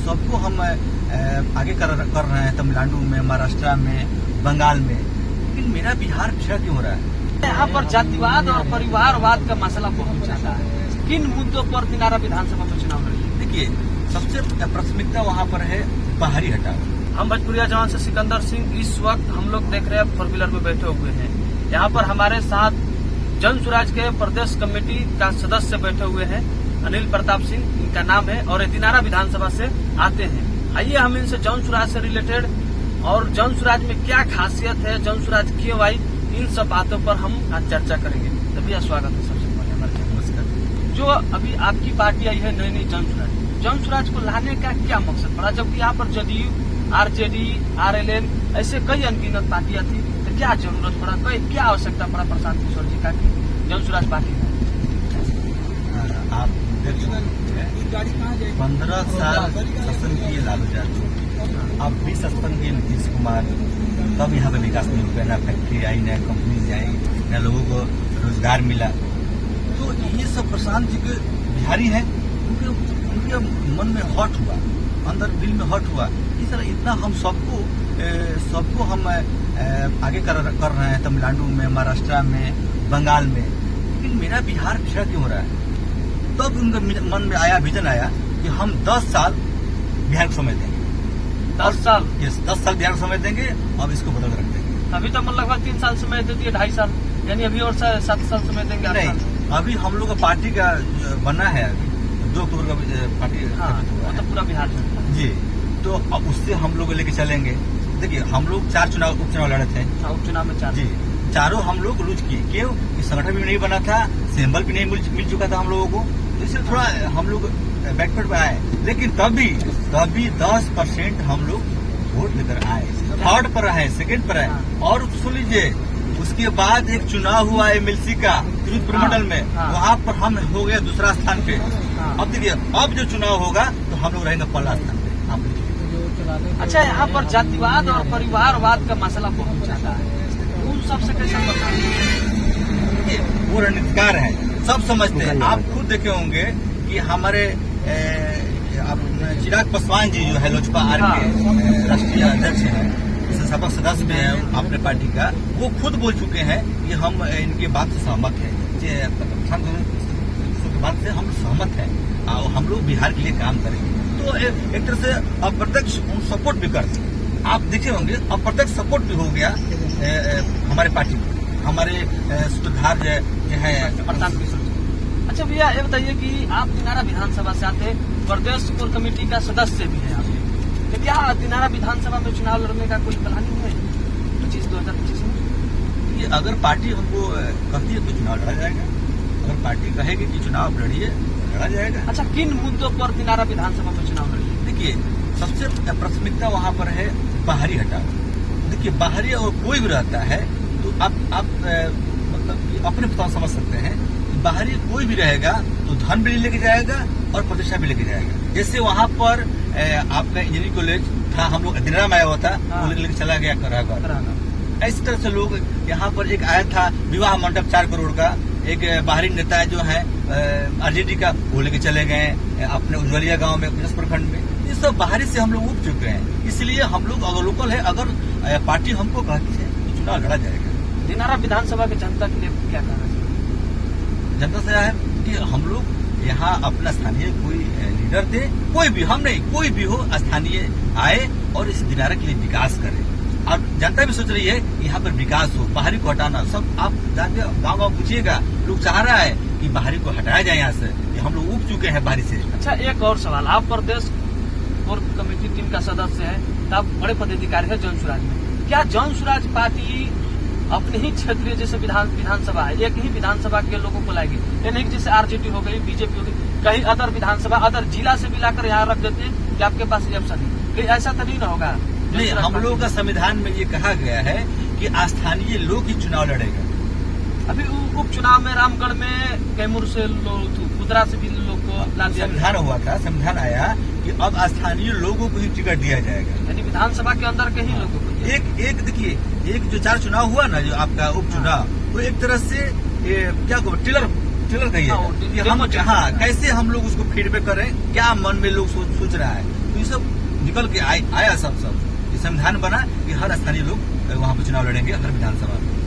सबको हम आगे कर रहे हैं, तमिलनाडु में, महाराष्ट्र में, बंगाल में, लेकिन मेरा बिहार पीछा क्यों हो रहा है? यहाँ पर जातिवाद और परिवारवाद का मसला बहुत ज्यादा है। किन मुद्दों पर दिनारा विधानसभा में चुनाव लड़ेंगे? देखिए, सबसे प्राथमिकता वहाँ पर है बाहरी हटाओ। हम भोजपुरिया जवान से सिकंदर सिंह, इस वक्त हम लोग देख रहे हैं 4 व्हीलर में बैठे हुए हैं। यहाँ पर हमारे साथ जन सुराज के प्रदेश कमेटी का सदस्य बैठे हुए हैं, अनिल प्रताप सिंह इनका नाम है, और दिनारा विधानसभा से आते हैं। आइए हम इनसे जन सुराज से रिलेटेड और जन सुराज में क्या खासियत है, जन सुराज क्यों आई, इन सब बातों पर हम आज चर्चा करेंगे। तभी स्वागत है सबसे पहले हमारे नमस्कार। जो अभी आपकी पार्टी आई है नई जन सुराज को लाने का क्या मकसद पड़ा, जबकि यहाँ पर जदयू, आरजेडी, आरएलएल ऐसे कई अनगिनत पार्टियां थी, तो क्या जरूरत पड़ा, क्या आवश्यकता पड़ा प्रशांत किशोर जी का कि जन सुराज पार्टी है? आप देखो, 15 साल शासन किए लालू यादव, अब 20 शासन किए नीतीश कुमार, तब यहाँ पे विकास नहीं हुआ, ना फैक्ट्री आई, ना कंपनी आई, ना लोगों को रोजगार मिला। तो ये सब प्रशांत जी के बिहारी हैं, उनके मन में हॉट हुआ, अंदर दिल में हॉट हुआ, इस तरह इतना हम सबको हम आगे कर रहे हैं, तमिलनाडु में, महाराष्ट्र में, बंगाल में, लेकिन मेरा बिहार पीछा क्यों हो रहा है? तब उनके मन में आया, विजन आया कि हम 10 साल बिहार को समय देंगे। 10 साल? यस, 10 साल बिहार को समय देंगे, अब इसको बदल रख देंगे। अभी तो हम लगभग 3 साल समय देती है, 2.5 साल, यानी अभी और 7 साल समय देंगे। नहीं, अभी हम लोग का पार्टी का बना है, अभी 2 अक्टूबर का पार्टी। हाँ, वो तो पूरा बिहार में जी, तो अब उससे हम लोग लेके चलेंगे। देखिए, हम लोग 4 उपचुनाव लड़े थे। उपचुनाव में 4 जी, चारों हम लोग लूज किए। क्यों? संगठन भी नहीं बना था, सिंबल भी नहीं मिल चुका था हम लोगों को, तो इसलिए थोड़ा हम लोग बैकवर्ड पे आए। लेकिन तभी 10% हम लोग वोट लेकर आए, 3rd पर आए, 2nd पर आए। और सुन लीजिए, उसके बाद एक चुनाव हुआ MLC का तिरुपति मंडल में, वहाँ पर हम हो गए 2रा स्थान पे। अब देखिए, अब जो चुनाव होगा तो हम लोग रहेंगे 1ला स्थान पे। अच्छा, यहाँ पर जातिवाद और परिवारवाद का मसला बहुत ज्यादा है, उन सबसे कैसे बताएंगे? वो रणनीतिकार है, सब समझते हैं। आप खुद देखे होंगे कि हमारे चिराग पासवान जी जो है लोजपा आर के राष्ट्रीय अध्यक्ष हैं, संस्थापक सदस्य भी हैं अपने पार्टी का, वो खुद बोल चुके हैं कि हम इनके बात से सहमत हैं, बात से हम सहमत हैं, हम लोग बिहार के लिए काम करेंगे। तो एक तरह से अप्रत्यक्ष सपोर्ट भी करते हैं। आप देखे होंगे, अप्रत्यक्ष सपोर्ट भी हो गया हमारे पार्टी को, हमारे सूत्रधार जो है प्रशांत किशोर। अच्छा भैया, ये बताइए कि आप दिनारा विधानसभा से आते, प्रदेश कोर कमेटी का सदस्य भी है आप, तो क्या दिनारा विधानसभा में चुनाव लड़ने का कोई प्लानिंग है 2025 में? ये अगर पार्टी हमको कहती है तो चुनाव लड़ा जाएगा, अगर पार्टी कहेगी कि चुनाव लड़िए, लड़ा जाएगा। अच्छा, किन मुद्दों पर दिनारा विधानसभा में चुनाव लड़िए? देखिए, सबसे प्राथमिकता वहाँ पर है बाहरी हटाओ। देखिए, बाहरी और कोई भी रहता है तो आप मतलब अपने पता समझ सकते हैं, बाहरी कोई भी रहेगा तो धन भी लेके जाएगा और प्रतिष्ठा भी लेके जाएगा। जैसे वहाँ पर आपका इंजीनियरिंग कॉलेज था, हम लोग दिनारा में आया हुआ था, वो लेके चला गया करागा। इस तरह से लोग यहाँ पर एक आया था विवाह मंडप 4 करोड़ का, एक बाहरी नेता जो है आरजेडी का, वो लेके चले गए अपने उज्ज्वलिया गांव में, प्रखंड में। ये सब बाहरी से हम लोग उग चुके हैं, इसलिए हम लोग अगर लोकल है, अगर पार्टी हमको कहती है तो चुनाव लड़ा जाएगा। दिनारा विधानसभा की जनता के लिए क्या कहना चाहिए? जनता से है कि हम लोग यहाँ अपना स्थानीय कोई लीडर दे, कोई भी, हम नहीं, कोई भी हो, स्थानीय आए और इस दिनारा के लिए विकास करे। और जनता भी सोच रही है कि यहाँ पर विकास हो, बाहरी को हटाना। सब आप जाके गाँव पूछिएगा, लोग चाह रहा है कि बाहरी को हटाया जाए यहाँ से, हम लोग उग चुके हैं बाहरी से। अच्छा, एक और सवाल, आप प्रदेश कोर कमेटी टीम का सदस्य है, तो आप बड़े पदाधिकारी है जन सुराज में, क्या जन सुराज पार्टी अपने ही क्षेत्रीय जैसे विधानसभा है, एक ही विधानसभा के लोगों को लाएगी, यानी जैसे आरजेडी हो गई, बीजेपी हो गई, कहीं अदर विधानसभा, अदर जिला से भी लाकर यहाँ रख देते हैं कि आपके पास ये ऑप्शन है, ऐसा तो नहीं ना होगा? नहीं, हम लोगों का संविधान में ये कहा गया है कि स्थानीय लोग ही चुनाव लड़ेगा। अभी उपचुनाव में रामगढ़ में कैमूर से लोग, कुदरा से भी लोग को ला दिया, संविधान हुआ था, संविधान आया कि अब स्थानीय लोगों को ही टिकट दिया जाएगा, यानी विधानसभा के अंदर के ही लोगों को। एक देखिए, एक जो 4 चुनाव हुआ ना, जो आपका उपचुनाव, वो एक तरह से क्या टिलर कहिए, हम कैसे हम लोग उसको फीडबैक करें, क्या मन में लोग सोच रहा है, तो ये सब निकल के आया सब ये संविधान बना कि हर स्थानीय लोग वहाँ पे चुनाव लड़ेंगे हर विधानसभा में।